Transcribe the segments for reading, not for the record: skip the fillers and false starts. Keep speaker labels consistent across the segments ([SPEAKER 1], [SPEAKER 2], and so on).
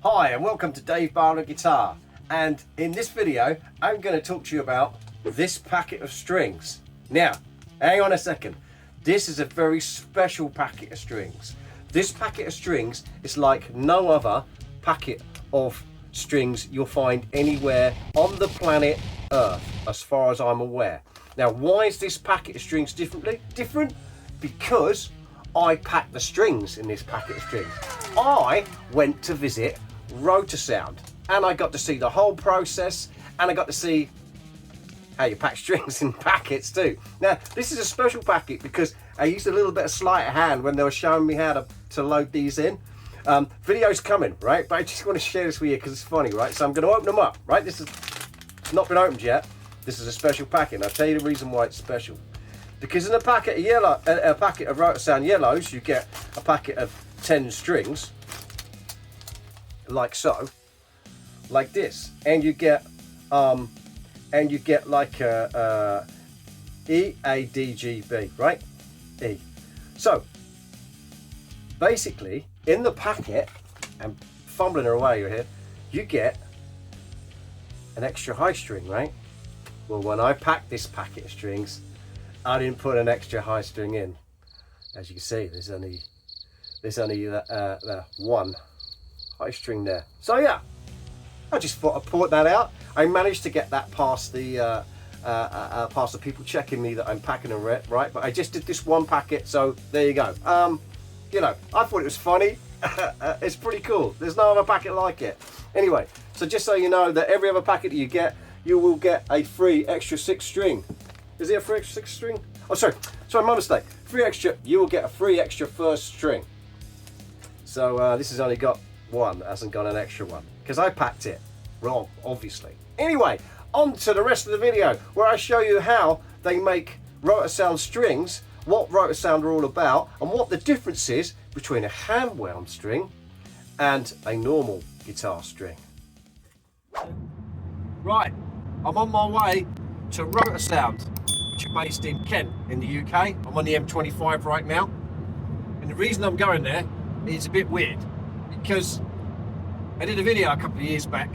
[SPEAKER 1] Hi and welcome to Dave Barlow Guitar, and in this video I'm going to talk to you about this packet of strings. Now hang on a second, this is a very special packet of strings. This packet of strings is like no other packet of strings you'll find anywhere on the planet Earth as far as I'm aware. Now why is this packet of strings different? Because I packed the strings in this packet of strings. I went to visit Rotosound and I got to see the whole process, and I got to see how you pack strings in packets too. Now this is a special packet because I used a little bit of sleight of hand when they were showing me how to load these in. Video's coming, right? But I just want to share this with you because it's funny, right? So I'm going to open them up, right? This has not been opened yet. This is a special packet, and I'll tell you the reason why it's special. Because in a packet of Rotosound yellows, you get a packet of 10 strings, like so, like this, and you get like a E, A, D, G, B, right? E. So basically, in the packet, and fumbling away here, you get an extra high string, right? Well, when I packed this packet of strings, I didn't put an extra high string in. As you can see, there's only the one high string there. So yeah, I just thought I'd put that out. I managed to get that past the people checking me that I'm packing them right, but I just did this one packet, so there you go. You know, I thought it was funny. It's pretty cool. There's no other packet like it. Anyway, so just so you know that every other packet that you get, you will get a free extra 6 string. Is it a free extra 6 string? Oh, sorry, my mistake. Free extra, you will get a free extra first string. So this has only got one, hasn't got an extra one, because I packed it wrong, obviously. Anyway, on to the rest of the video, where I show you how they make Rotosound strings, what Rotosound are all about, and what the difference is between a hand-wound string and a normal guitar string. Right, I'm on my way to Rotosound, which are based in Kent in the UK. I'm on the M25 right now, and the reason I'm going there is a bit weird, because I did a video a couple of years back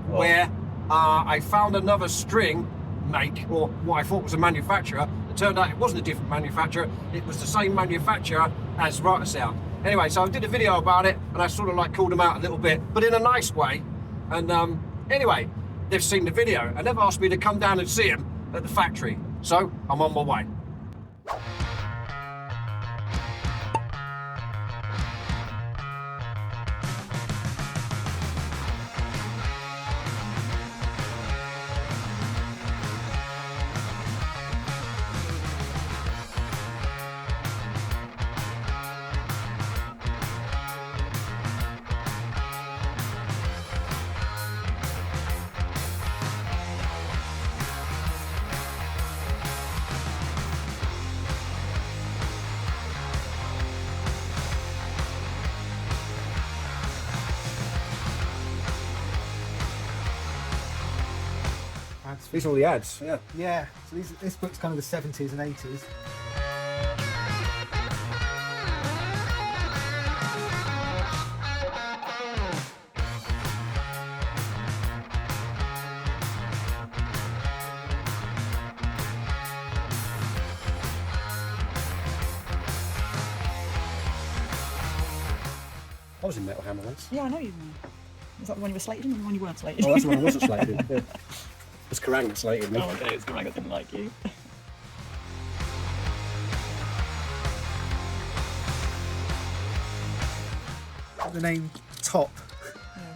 [SPEAKER 1] where I found another string make, or what I thought was a manufacturer. It turned out it wasn't a different manufacturer, it was the same manufacturer as Rotosound. Anyway, so I did a video about it, and I sort of like called them out a little bit, but in a nice way. And anyway, they've seen the video and they've asked me to come down and see them at the factory. So I'm on my way. These are all the ads. Yeah.
[SPEAKER 2] Yeah. So this book's kind of the 70s and 80s.
[SPEAKER 1] I was in Metal Hammer once.
[SPEAKER 3] Yeah, I know you were. Was that the one you were slated in or the one you weren't slated?
[SPEAKER 1] Oh, that's the one I wasn't slated in. Yeah. It was Kerrang that slated me.
[SPEAKER 3] Oh, okay, it's Kerrang that didn't like you.
[SPEAKER 2] The name Top,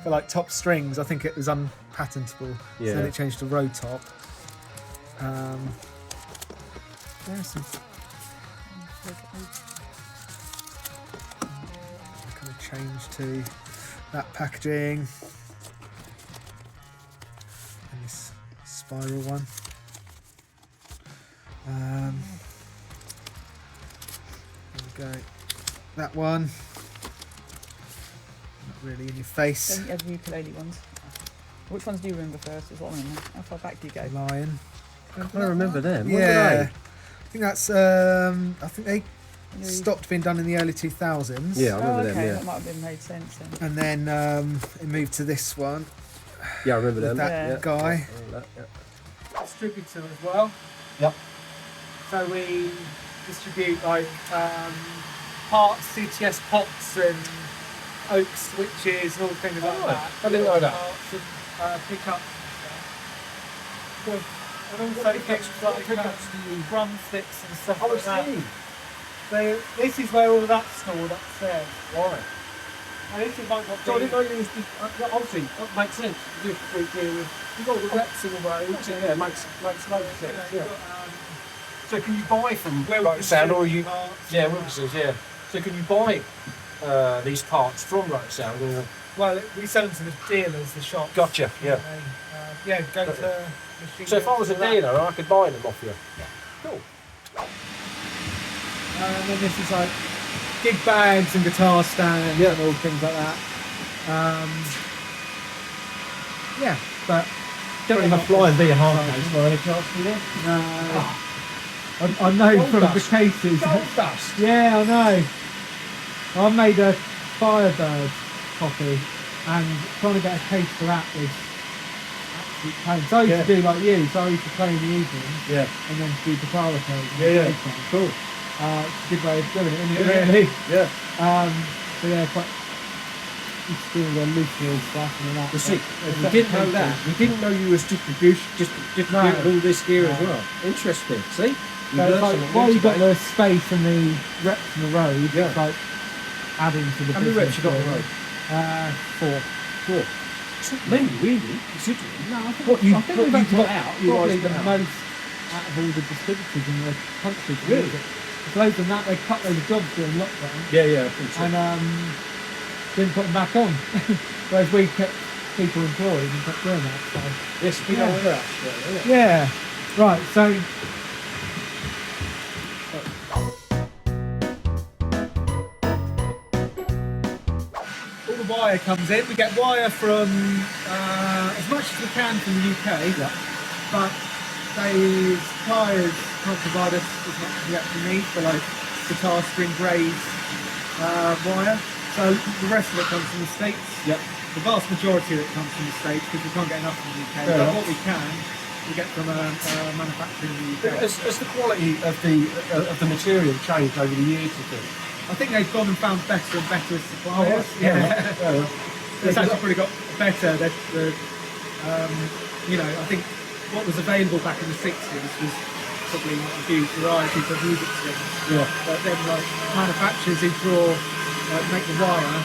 [SPEAKER 2] for like top strings, I think it was unpatentable.
[SPEAKER 1] Yeah.
[SPEAKER 2] So then it changed to Rotop. There's some kind of change to that packaging. And this spiral one. There we go. That one. Not really in your face.
[SPEAKER 3] Don't you have the ukulele ones? Which ones do you remember first? Is what I remember. How far back do you go?
[SPEAKER 2] Lion.
[SPEAKER 1] I can't remember them.
[SPEAKER 2] Yeah. I think that's. I think they stopped being done in the early 2000s.
[SPEAKER 1] Yeah, I remember them.
[SPEAKER 3] Okay,
[SPEAKER 1] Yeah,
[SPEAKER 3] that might have been made sense then.
[SPEAKER 2] And then it moved to this one.
[SPEAKER 1] yeah, I remember them.
[SPEAKER 2] That
[SPEAKER 1] yeah,
[SPEAKER 2] guy.
[SPEAKER 1] Yeah.
[SPEAKER 2] Distributor as well.
[SPEAKER 1] Yep.
[SPEAKER 2] So we distribute like parts, CTS pots and oak switches and all things like that.
[SPEAKER 1] I didn't know that.
[SPEAKER 2] Parts and pickups. And also pickups like drumsticks and stuff like that. So this is where all that's stored upstairs.
[SPEAKER 1] Why?
[SPEAKER 2] And this is like what
[SPEAKER 1] So I didn't know you was obviously that makes sense. You got the reps in the road. Yeah, makes loads of sense. Yeah. So can you buy from Rotosound or you? Yeah, Wilkinson's. Yeah. So can you buy these parts from Rotosound or?
[SPEAKER 2] Well, we sell them to the dealers, the shops.
[SPEAKER 1] Gotcha. Yeah.
[SPEAKER 2] Yeah, go to machine.
[SPEAKER 1] So if I was a dealer, I could buy them off you. Cool.
[SPEAKER 2] And then this is like gig bags and guitar stands and all things like that. Yeah, but
[SPEAKER 1] Don't have a flying V hard case by any chance, do you?
[SPEAKER 2] no. I know
[SPEAKER 1] Gold
[SPEAKER 2] from
[SPEAKER 1] dust.
[SPEAKER 2] the cases.
[SPEAKER 1] Gold dust.
[SPEAKER 2] Yeah, I know. I made a Firebird copy and trying to get a case for that was absolute pain. So I used to do like you, so I used to play in the evenings
[SPEAKER 1] Yeah.
[SPEAKER 2] and then do guitar repair.
[SPEAKER 1] Yeah. Cool.
[SPEAKER 2] It's a good way of doing it, isn't it, really?
[SPEAKER 1] Yeah.
[SPEAKER 2] So yeah, quite used to do all the loose wheel stuff and all that.
[SPEAKER 1] You see,
[SPEAKER 2] But
[SPEAKER 1] we didn't know that. We didn't know you was distributing all this gear as
[SPEAKER 2] No.
[SPEAKER 1] well. Interesting. See?
[SPEAKER 2] So it's like, while you've got the space and the reps on the road,
[SPEAKER 1] Yeah.
[SPEAKER 2] it's like adding to the
[SPEAKER 1] How many reps you got on the road?
[SPEAKER 2] 4.
[SPEAKER 1] Four. It's not many, really, considering.
[SPEAKER 2] No, I think,
[SPEAKER 1] What you
[SPEAKER 2] I think
[SPEAKER 1] put
[SPEAKER 2] we've actually
[SPEAKER 1] put
[SPEAKER 2] got
[SPEAKER 1] out, you
[SPEAKER 2] probably
[SPEAKER 1] guys
[SPEAKER 2] the
[SPEAKER 1] put out.
[SPEAKER 2] most out of all the distributors in the country. to
[SPEAKER 1] Really?
[SPEAKER 2] use it. It's loads than that, they cut loads of jobs during lockdown
[SPEAKER 1] Yeah.
[SPEAKER 2] and didn't put them back on. Whereas we kept people employed and kept doing that. So.
[SPEAKER 1] Yes, we know where that's
[SPEAKER 2] Yeah, right, so all the wire comes in. We get wire from as much as we can from the UK, but they suppliers can't provide us as much as we actually need for like guitar string grades wire. So the rest of it comes from the States.
[SPEAKER 1] Yep.
[SPEAKER 2] The vast majority of it comes from the States because we can't get enough from the UK.
[SPEAKER 1] Fair
[SPEAKER 2] But
[SPEAKER 1] enough.
[SPEAKER 2] what we can, we get from a manufacturer in the UK.
[SPEAKER 1] Has the quality of the material changed over the years, you think?
[SPEAKER 2] I think they've gone and found better and better suppliers.
[SPEAKER 1] Yeah.
[SPEAKER 2] It's actually probably got better. You know, I think what was available back in the 60s was probably not a huge variety for music strings.
[SPEAKER 1] Yeah.
[SPEAKER 2] But then, like manufacturers who make the wire,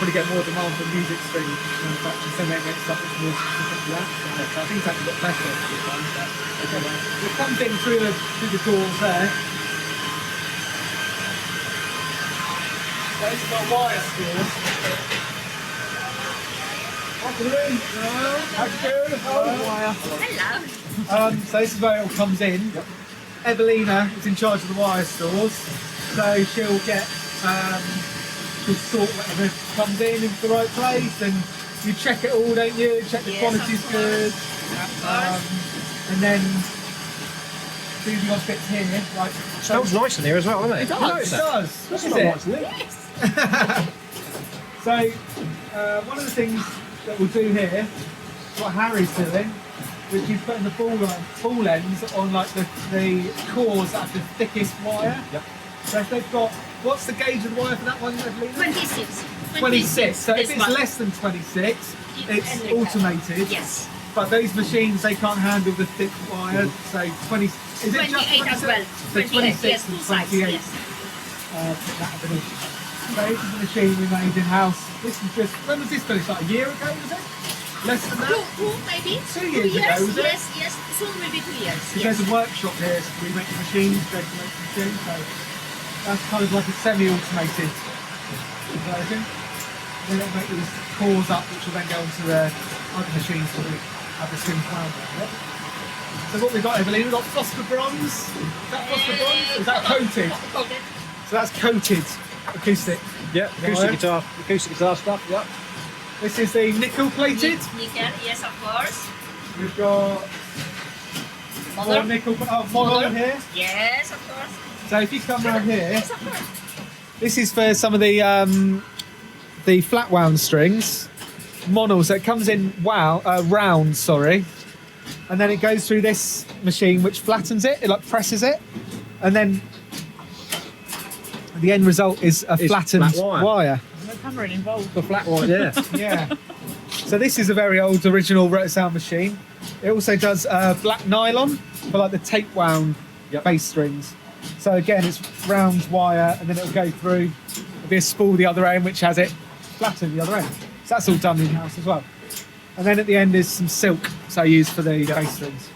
[SPEAKER 2] probably get more demand from music string manufacturers, then they make stuff that's more specific to that. So I think it's actually got better over time. It comes in through the doors there. Those are my wire skills.
[SPEAKER 3] Hello.
[SPEAKER 2] So this is where it all comes in. Evelina is in charge of the wire stores, so she'll sort whatever comes in into the right place, and you check it all, don't you? Check the
[SPEAKER 3] Yes,
[SPEAKER 2] quality's
[SPEAKER 3] of
[SPEAKER 2] good,
[SPEAKER 3] course.
[SPEAKER 2] and then do the odd bits here. Like
[SPEAKER 1] Smells nice in here as well, doesn't it?
[SPEAKER 2] it does.
[SPEAKER 1] That's
[SPEAKER 2] Is
[SPEAKER 1] not
[SPEAKER 2] it?
[SPEAKER 1] nice, isn't it?
[SPEAKER 3] Yes.
[SPEAKER 2] So one of the things that we'll do here, what Harry's doing, which is putting the ball ends on like the cores that have the thickest wire.
[SPEAKER 1] Yep.
[SPEAKER 2] So if they've got, what's the gauge of the wire for that one, Evelina?
[SPEAKER 3] 26.
[SPEAKER 2] 26. So if
[SPEAKER 3] This
[SPEAKER 2] it's
[SPEAKER 3] one.
[SPEAKER 2] less than 26, it's
[SPEAKER 3] And
[SPEAKER 2] automated.
[SPEAKER 3] Yes.
[SPEAKER 2] But those machines, they can't handle the thick wire. So 20. Is it just
[SPEAKER 3] 28 as well.
[SPEAKER 2] So 26
[SPEAKER 3] yes,
[SPEAKER 2] and
[SPEAKER 3] two sides.
[SPEAKER 2] 28.
[SPEAKER 3] Yes.
[SPEAKER 2] That have been issued. So this is a machine we made in house. This is just, when was this finished? Like a year ago, was it? Less than that?
[SPEAKER 3] Two maybe.
[SPEAKER 2] 2 years ago, was it?
[SPEAKER 3] Yes. Soon maybe 2 years.
[SPEAKER 2] Because
[SPEAKER 3] Yes.
[SPEAKER 2] there's a workshop here, so we make the machines, they can make the machines, so that's kind of like a semi-automated version. Then they'll make these cores up, which will then go onto the other machines to have the strings wound around it. So what we've got, Evelyn, we've got phosphor bronze. Is that phosphor bronze? Is that coated?
[SPEAKER 3] Coated.
[SPEAKER 2] So that's coated acoustic.
[SPEAKER 1] Yeah, acoustic guitar stuff, yeah.
[SPEAKER 2] This is the nickel plated.
[SPEAKER 3] Nickel, yes, of course.
[SPEAKER 2] We've got more
[SPEAKER 3] Mother.
[SPEAKER 2] nickel, model here.
[SPEAKER 3] Yes, of course.
[SPEAKER 2] So if you come around here, this is for some of the flat wound strings, mono. So it comes in round, sorry, and then it goes through this machine which flattens it. It like presses it, and then the end result is a flattened
[SPEAKER 1] flat
[SPEAKER 2] wire.
[SPEAKER 3] No camera involved.
[SPEAKER 1] The flat one, yeah.
[SPEAKER 2] Yeah. So this is a very old original Rotosound machine. It also does black nylon for like the tape wound bass strings. So again, it's round wire, and then it'll go through. There'll be a spool the other end which has it flattened the other end. So that's all done in house as well. And then at the end is some silk, so I use for the bass strings.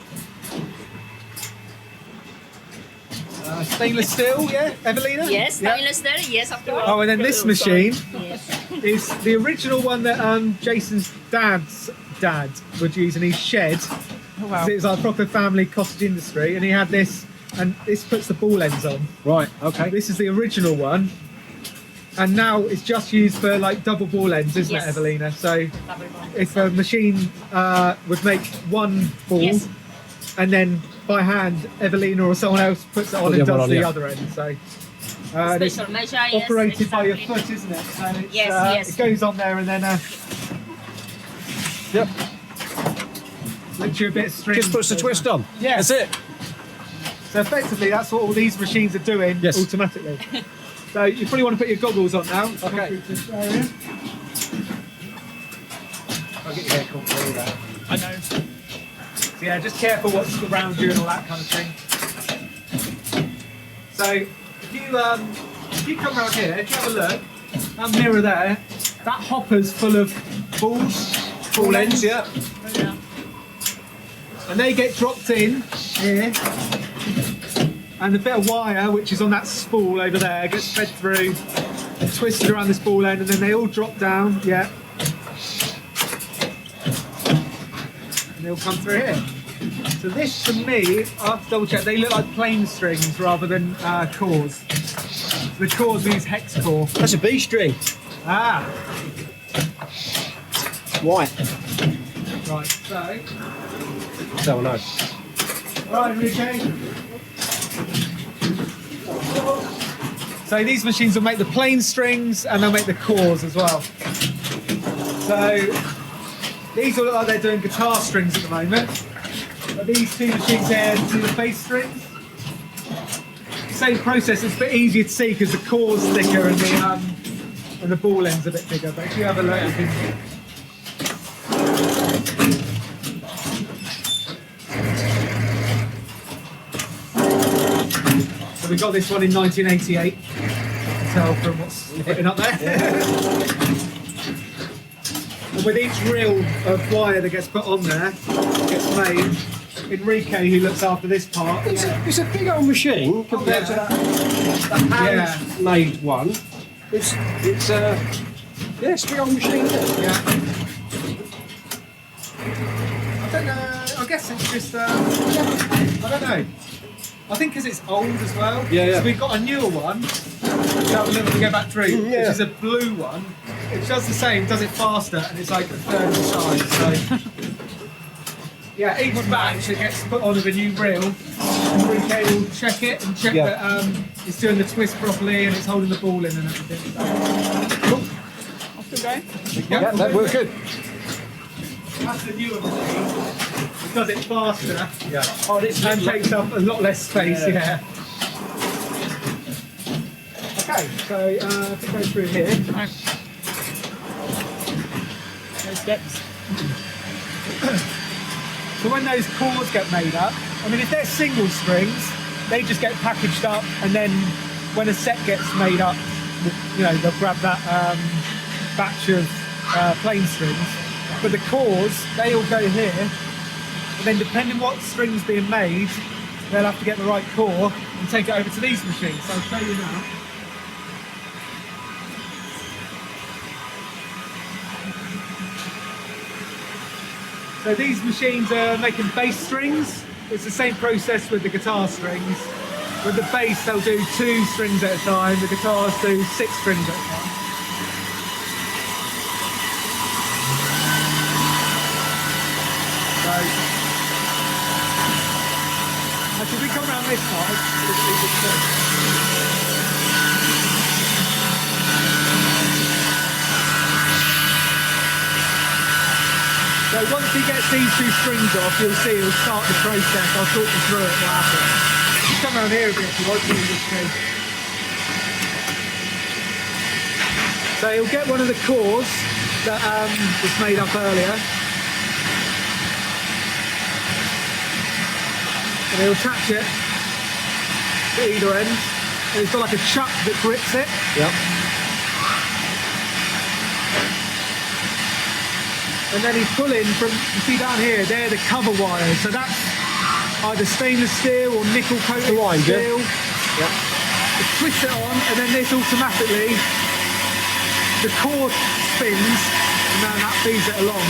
[SPEAKER 2] Stainless steel, yeah, Evelina?
[SPEAKER 4] Yes,
[SPEAKER 2] Yeah.
[SPEAKER 4] stainless steel, yes, of course.
[SPEAKER 2] Oh, and then this machine
[SPEAKER 4] Yes.
[SPEAKER 2] is the original one that Jason's dad's dad would use in his shed.
[SPEAKER 3] Oh, wow.
[SPEAKER 2] It was our proper family cottage industry, and he had this, and this puts the ball ends on.
[SPEAKER 1] Right, okay.
[SPEAKER 2] This is the original one, and now it's just used for like double ball ends, isn't
[SPEAKER 4] Yes.
[SPEAKER 2] it, Evelina? So if a machine would make one ball,
[SPEAKER 4] Yes.
[SPEAKER 2] and then by hand, Evelina or someone else puts it on
[SPEAKER 1] Put the
[SPEAKER 2] and
[SPEAKER 1] other
[SPEAKER 2] does
[SPEAKER 1] one on,
[SPEAKER 2] the
[SPEAKER 1] yeah.
[SPEAKER 2] other end. So it's
[SPEAKER 4] Special measure, yes.
[SPEAKER 2] operated by your
[SPEAKER 4] exactly.
[SPEAKER 2] foot, isn't it? So it's,
[SPEAKER 4] Yes, yes.
[SPEAKER 2] it goes on there and then
[SPEAKER 1] Yep.
[SPEAKER 2] lets you a bit of string.
[SPEAKER 1] Just puts the twist on.
[SPEAKER 2] Yeah.
[SPEAKER 1] That's it.
[SPEAKER 2] So effectively, that's what all these machines are doing
[SPEAKER 1] Yes.
[SPEAKER 2] automatically. So you probably want to put your goggles on now.
[SPEAKER 1] Okay. I'll get your hair cut through that.
[SPEAKER 3] I know.
[SPEAKER 2] So yeah, just careful what's around you and all that kind of thing. So if you come around here, if you have a look, that mirror there, that hopper's full of balls,
[SPEAKER 1] Ball ends, yeah.
[SPEAKER 3] Yeah.
[SPEAKER 2] and they get dropped in here, and the bit of wire which is on that spool over there gets fed through and twisted around this ball end, and then they all drop down, yeah, and they'll come through here. So this, to me, I have to double check, they look like plain strings rather than cores. The cores we use hex core.
[SPEAKER 1] That's a B string.
[SPEAKER 2] Ah,
[SPEAKER 1] White.
[SPEAKER 2] right, so,
[SPEAKER 1] So I know.
[SPEAKER 2] right, Enrique. So these machines will make the plain strings and they'll make the cores as well. So these all look like they're doing guitar strings at the moment. But these two machines here do the bass strings. Same process, it's a bit easier to see because the core's thicker and the ball end's a bit bigger. But if you have a look, you can. So we got this one in 1988. You can tell from what's hitting up there. And with each reel of wire that gets put on there, gets made. Enrique, who looks after this part,
[SPEAKER 1] It's a big old machine compared to that handmade one. It's a big old machine. Isn't it?
[SPEAKER 2] yeah. I don't know. I guess it's just. I don't know. I think because it's old as well.
[SPEAKER 1] Yeah, yeah.
[SPEAKER 2] So we've got a newer one. Have a look, we go back through,
[SPEAKER 1] yeah.
[SPEAKER 2] which is a blue one. It does the same, does it faster, and it's like a third the size. So. Yeah, each batch that gets put on with a new reel, Enrique will check it and check that it's doing the twist properly and it's holding the ball in and everything.
[SPEAKER 3] I'm still going.
[SPEAKER 1] Yeah, that worked good.
[SPEAKER 2] That's the newer machine. It does it faster.
[SPEAKER 1] Yeah. Oh, this
[SPEAKER 2] And takes up a lot less space,
[SPEAKER 1] Yeah.
[SPEAKER 2] yeah. Okay, so if we go through here.
[SPEAKER 3] Right. No steps.
[SPEAKER 2] So when those chords get made up, I mean, if they're single strings, they just get packaged up, and then when a set gets made up, you know, they'll grab that batch of plain strings. But the chords, they all go here, and then depending what string's being made, they'll have to get the right core and take it over to these machines. So I'll show you now. So these machines are making bass strings. It's the same process with the guitar strings. With the bass, they'll do 2 strings at a time. The guitars do 6 strings at a time. So, actually, if we come around this side, once he gets these two strings off, you'll see he'll start the process. I'll talk you through it, what happens. Just come around here a bit if you want to this string. So he'll get one of the cores that was made up earlier. And he'll attach it to either end. And it's got like a chuck that grips it.
[SPEAKER 1] Yep.
[SPEAKER 2] And then he's pulling from, you see down here, they're the cover wires. So that's either stainless steel or nickel coated steel.
[SPEAKER 1] Yep.
[SPEAKER 2] You twist it on, and then this automatically, the cord spins, and then that feeds it along.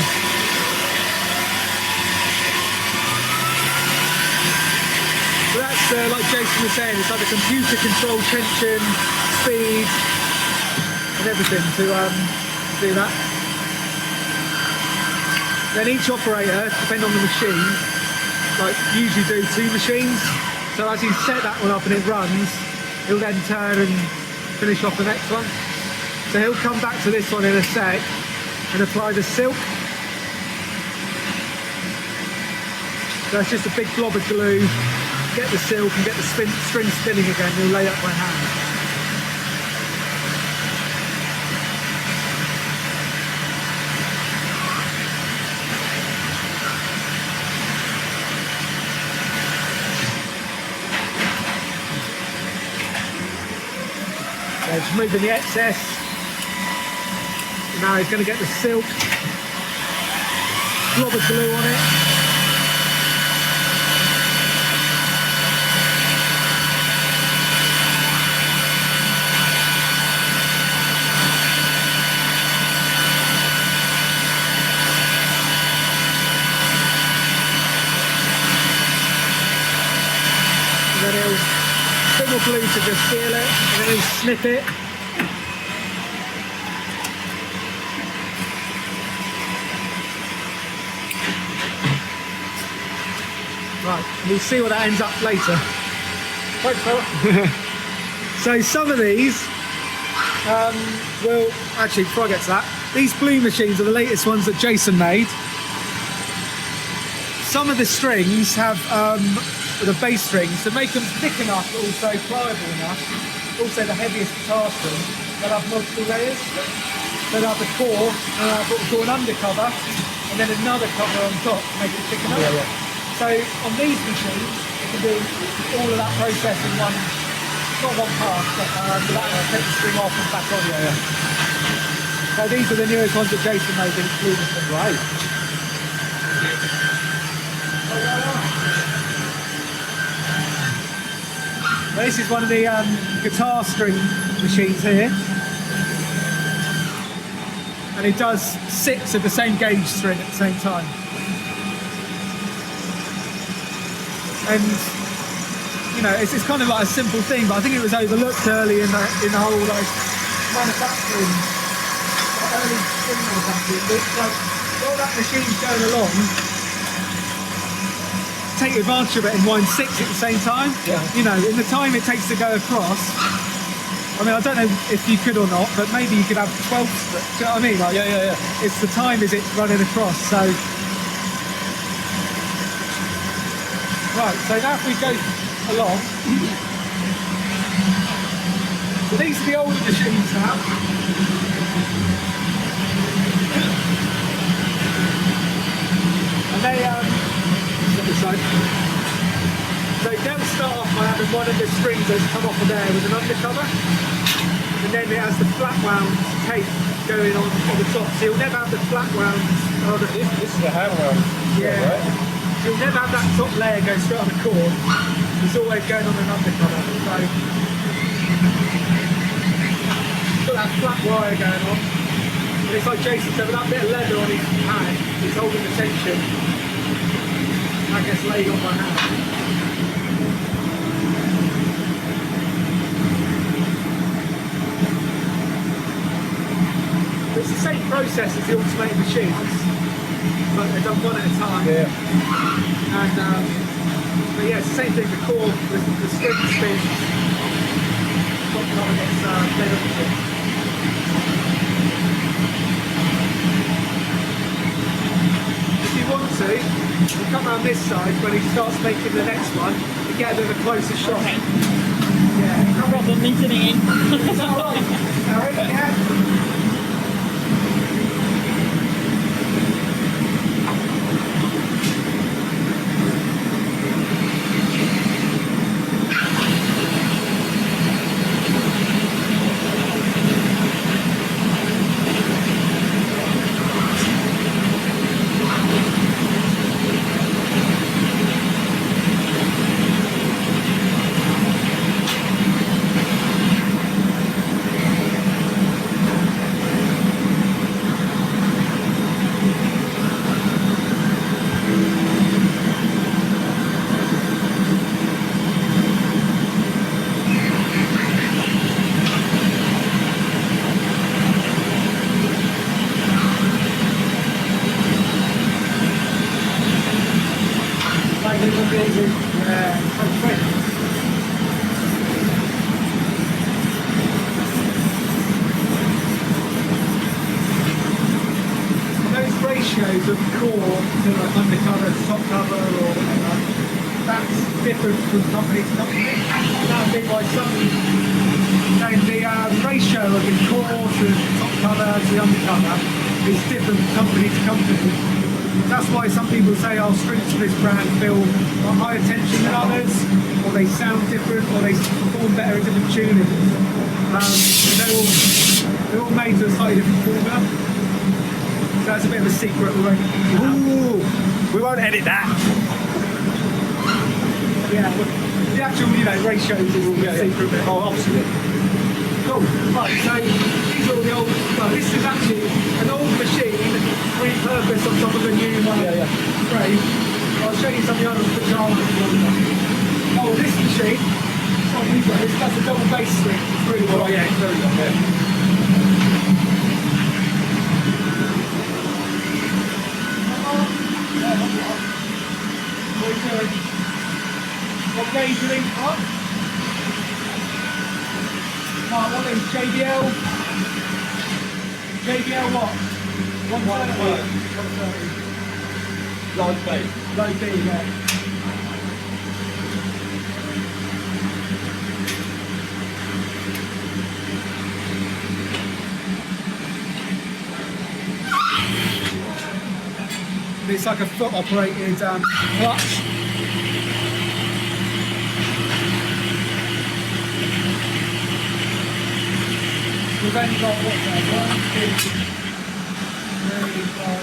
[SPEAKER 2] So that's, like Jason was saying, it's like a computer controlled tension, speed, and everything to do that. Then each operator, depending on the machine, like usually do 2 machines. So as you set that one up and it runs, he'll then turn and finish off the next one. So he'll come back to this one in a sec and apply the silk. So it's just a big blob of glue, get the silk and get the string spinning again. He'll lay that by hand. Just moving the excess. Now he's going to get the silk, blob of glue on it. And then he'll bit more glue to just seal it, and then he'll snip it. Right, we'll see what that ends up later.
[SPEAKER 1] Thanks, fella.
[SPEAKER 2] So some of these will, actually before I get to that, these blue machines are the latest ones that Jason made. Some of the strings have the bass strings to make them thick enough but also pliable enough. Also the heaviest guitar string, they'll have multiple layers. They'll have the core, and have what we call an undercover, and then another cover on top to make it thick enough.
[SPEAKER 1] Yeah, yeah.
[SPEAKER 2] So on these machines, you can do all of that process in one, not one pass, but that'll take the string off and back on.
[SPEAKER 1] Yeah, yeah.
[SPEAKER 2] So these are the newest ones that Jason made in Cleveland.
[SPEAKER 1] Right.
[SPEAKER 2] Now, this is one of the guitar string machines here. And it does 6 of the same gauge string at the same time. And you know, it's kind of like a simple thing, but I think it was overlooked early in the whole like manufacturing, early string manufacturing. It's like while that machine's going along, take advantage of it and wind 6 at the same time.
[SPEAKER 1] Yeah.
[SPEAKER 2] You know, in the time it takes to go across. I mean, I don't know if you could or not, but maybe you could have 12 strips. Do you know what I mean? Like,
[SPEAKER 1] Yeah.
[SPEAKER 2] it's the time as it's running across. So, right. So now if we go along, so these are the older machines now. And they this side. So they'll start off by having one of the strings that's come off of there with an undercover, and then it has the flat wound tape going on the top. So you'll never have the flat wound.
[SPEAKER 1] This is the hand wound.
[SPEAKER 2] Yeah.
[SPEAKER 1] Right?
[SPEAKER 2] So you'll never have that top layer go straight on the cord. It's always going on an undercover. So got that flat wire going on. And it's like Jason said, with that bit of leather on his hand, it's holding the tension. That gets laid on my hand. It's the same process as the automated machines, but they're done one at a time.
[SPEAKER 1] Yeah.
[SPEAKER 2] And but yeah, it's the same thing. The core, the string spins. Top cover gets played up to it. want to, we'll come around this side when he starts making the next one to get a bit of a closer shot.
[SPEAKER 3] Okay.
[SPEAKER 2] Yeah.
[SPEAKER 3] No problem, listening in.
[SPEAKER 2] Is that all right? Harry? Yeah. Those ratios of core to like undercover, top cover, or whatever, that's different from company to company. That would be why some the ratio of the core to top cover to the undercover is different from company to company. That's why some people say, oh, strings for this brand feel higher tension than others, or they sound different, or they perform better in different tunings. They're all made to a slightly different formula. So that's a bit of a secret.
[SPEAKER 1] We won't edit that.
[SPEAKER 2] Yeah, well, the actual ratios is all the secret bit.
[SPEAKER 1] Oh, obviously.
[SPEAKER 2] Cool. Right, so these are all the old. Well, this is actually an old machine repurposed on top of a new frame. I'll show you some of the other pajamas. Oh, this machine. Oh, these ones. That's a double bass string. It's really well.
[SPEAKER 1] Oh, yeah, it's very good. Yeah.
[SPEAKER 2] What gauge are these on? What is JBL? JBL what? 130.
[SPEAKER 1] Low B.
[SPEAKER 2] Low B, yeah. It's like a foot operated clutch. We've only got what's there? 1, 2, 3, 4,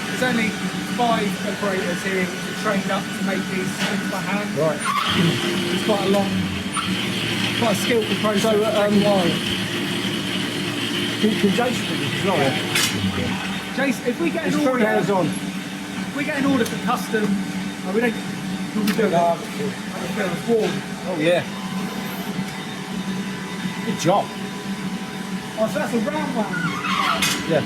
[SPEAKER 2] there's only 5 operators here which are trained up to make these strings by hand.
[SPEAKER 1] Right.
[SPEAKER 2] It's quite a skillful process.
[SPEAKER 1] So,
[SPEAKER 2] can Jason do this as well?
[SPEAKER 1] Yeah.
[SPEAKER 2] Jason, if we get
[SPEAKER 1] It's
[SPEAKER 2] an
[SPEAKER 1] very
[SPEAKER 2] order,
[SPEAKER 1] hands-on.
[SPEAKER 2] if we get an order for custom, we don't. What we do? It's warm.
[SPEAKER 1] Oh, yeah. Good job.
[SPEAKER 2] Oh, so that's a round one.
[SPEAKER 1] Yeah.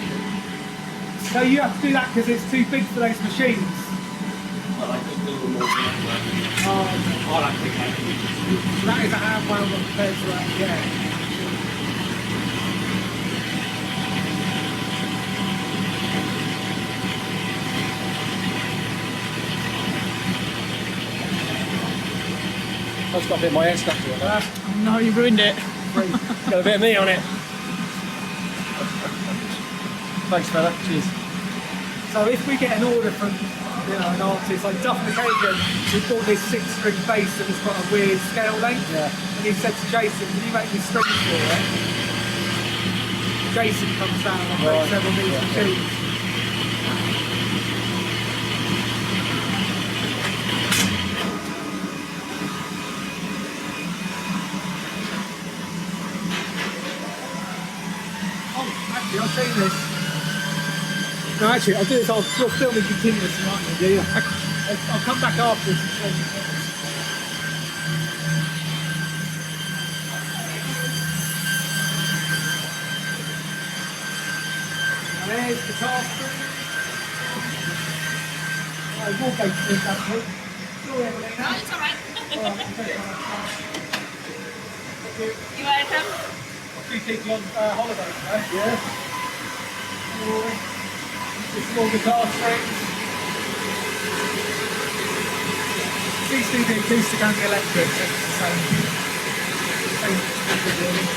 [SPEAKER 2] So you have to do that because it's too big for those machines.
[SPEAKER 4] I like to do more.
[SPEAKER 2] Oh,
[SPEAKER 4] I like to make it.
[SPEAKER 2] so that is a hand wound one compared to that. Yeah.
[SPEAKER 1] That's got a bit of my head stuck to it.
[SPEAKER 3] No, you ruined it.
[SPEAKER 1] Got a bit of me on it. Thanks, fella. Cheers.
[SPEAKER 2] So if we get an order from an artist like Duff McKagan, who bought this 6-string bass that was quite a weird scale length, and he said to Jason, "Can you make me strings for it?" Jason comes down and makes several of these machines. I'll show you this. No, actually, I'll do this. I'll film it continuously, aren't you?
[SPEAKER 1] Yeah.
[SPEAKER 2] I'll come back after this and show you. And there's the guitar string. Wallpaper is actually. Sorry, Evelina.
[SPEAKER 5] No, it's alright.
[SPEAKER 2] Thank you.
[SPEAKER 5] You're welcome.
[SPEAKER 2] A few people on holiday today. Yeah. This is all guitar strings. These do the acoustic and the electric, so it's the same method really.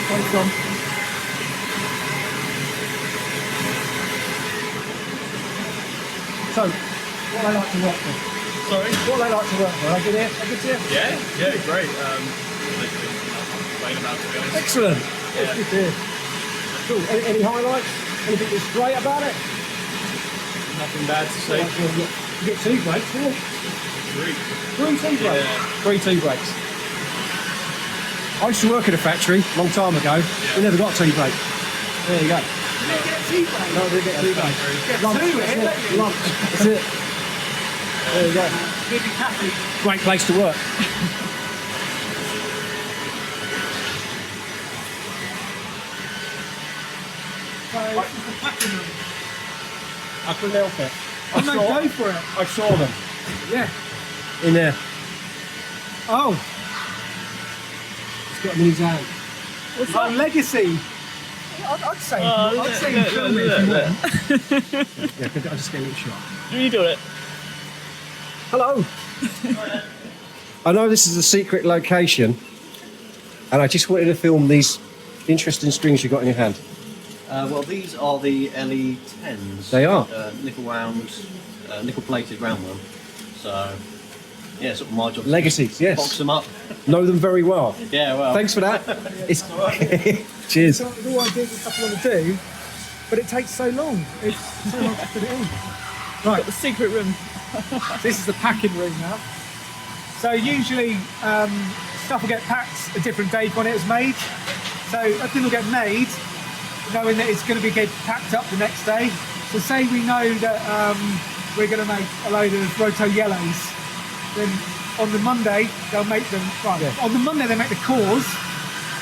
[SPEAKER 2] Both on. So, what I like to work with?
[SPEAKER 4] Sorry?
[SPEAKER 2] What I like to work with? I good here? I good here?
[SPEAKER 4] Yeah, great. Literally nothing to complain about, to be honest.
[SPEAKER 2] Excellent.
[SPEAKER 4] Yeah.
[SPEAKER 2] That's good to hear. Cool. Any highlights? Anything that's great about it?
[SPEAKER 4] Nothing bad to say.
[SPEAKER 2] You get two breaks, didn't you?
[SPEAKER 4] Three.
[SPEAKER 2] Three tea breaks.
[SPEAKER 4] Yeah.
[SPEAKER 2] 3 tea breaks. I used to work at a factory a long time ago. We never got a tea break. There you go.
[SPEAKER 5] You didn't get a tea break?
[SPEAKER 2] No, we didn't get a tea break.
[SPEAKER 5] Get
[SPEAKER 2] Lunch,
[SPEAKER 5] two,
[SPEAKER 2] that's
[SPEAKER 5] eh,
[SPEAKER 2] it.
[SPEAKER 5] don't you?
[SPEAKER 2] Lunch. That's it. There you go.
[SPEAKER 5] Give you caffeine.
[SPEAKER 2] Great place to work.
[SPEAKER 5] So, this is the packing room.
[SPEAKER 2] I couldn't help it.
[SPEAKER 5] Oh no, go for it.
[SPEAKER 2] I saw them
[SPEAKER 5] Yeah.
[SPEAKER 2] in there.
[SPEAKER 5] Oh,
[SPEAKER 2] He's got them in his hand.
[SPEAKER 5] what's that? Legacy. I'd say you film it if you want.
[SPEAKER 2] Yeah, I'll just get a little shot.
[SPEAKER 3] You do it.
[SPEAKER 2] Hello. I know this is a secret location, and I just wanted to film these interesting strings you got in your hand.
[SPEAKER 6] Well, these are the LE10s.
[SPEAKER 2] They are?
[SPEAKER 6] Nickel wound, nickel plated round one. So, yeah, sort of my job.
[SPEAKER 2] Legacies, yes.
[SPEAKER 6] Box them up.
[SPEAKER 2] Know them very well.
[SPEAKER 6] Yeah, well.
[SPEAKER 2] Thanks for that. It's cheers.
[SPEAKER 5] So it's all ideas and stuff you want to do, but it takes so long. It's so long to put it in.
[SPEAKER 3] Got the secret room.
[SPEAKER 5] This is the packing room now. So usually stuff will get packed a different date when it was made. So everything will get made knowing that it's going to be get packed up the next day. So say we know that we're going to make a load of Roto yellows, then on the Monday they'll make them, right,
[SPEAKER 2] Yeah.
[SPEAKER 5] on the Monday they make the cores,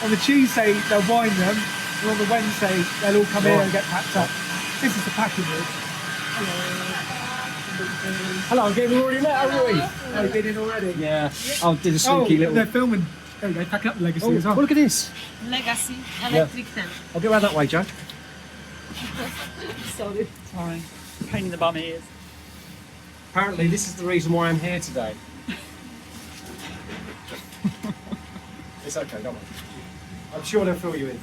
[SPEAKER 5] on the Tuesday they'll wind them, and on the Wednesday they'll all come here and get packed up. This is the packing room.
[SPEAKER 2] Hello, again, we already met, haven't we?
[SPEAKER 5] Oh, you've been in already?
[SPEAKER 2] Yeah. I did a
[SPEAKER 5] Oh,
[SPEAKER 2] sneaky
[SPEAKER 5] they're
[SPEAKER 2] little.
[SPEAKER 5] filming. There we go, packing up the Legacy as
[SPEAKER 2] Oh,
[SPEAKER 5] well.
[SPEAKER 2] look at this.
[SPEAKER 7] Legacy Electric 10.
[SPEAKER 2] I'll go around that way, Joe.
[SPEAKER 3] Sorry. Pain in the bum ears.
[SPEAKER 2] Apparently, this is the reason why I'm here today. It's okay, don't worry. I'm sure they'll fill you in.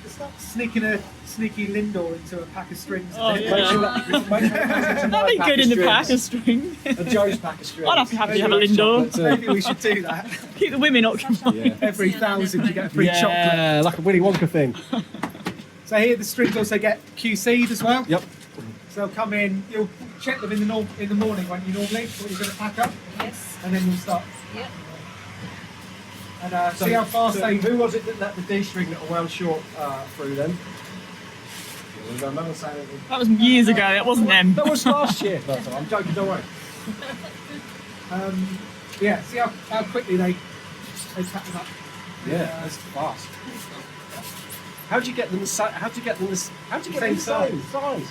[SPEAKER 5] It's not sneaking a sneaky Lindor into a pack of strings.
[SPEAKER 3] Oh,
[SPEAKER 5] is it?
[SPEAKER 3] yeah.
[SPEAKER 2] Make sure that
[SPEAKER 3] That'd be good in the pack of
[SPEAKER 2] strings.
[SPEAKER 3] string.
[SPEAKER 2] And Joe's pack of strings.
[SPEAKER 3] I'd have to have a Lindor.
[SPEAKER 5] Maybe we should do that.
[SPEAKER 3] Keep the women occupied.
[SPEAKER 2] Yeah.
[SPEAKER 5] Every 1,000 you get a free chocolate.
[SPEAKER 2] Yeah, like a Willy Wonka thing.
[SPEAKER 5] So here the strings also get QC'd as well.
[SPEAKER 2] Yep.
[SPEAKER 5] So they'll come in, you'll check them in the morning, won't you normally, what you're going to pack up,
[SPEAKER 7] Yes.
[SPEAKER 5] and then you'll start.
[SPEAKER 7] Yeah.
[SPEAKER 5] And see how fast
[SPEAKER 2] so
[SPEAKER 5] they...
[SPEAKER 2] who was it that let the D string that wound short through them? I remember saying it.
[SPEAKER 3] That was years ago. That wasn't them.
[SPEAKER 2] That was last year. I'm joking, don't worry.
[SPEAKER 5] Yeah, see how quickly they pack them up.
[SPEAKER 2] Yeah, that's fast. How'd you get them? How'd you get them? How'd you get them
[SPEAKER 5] Same size.
[SPEAKER 2] size?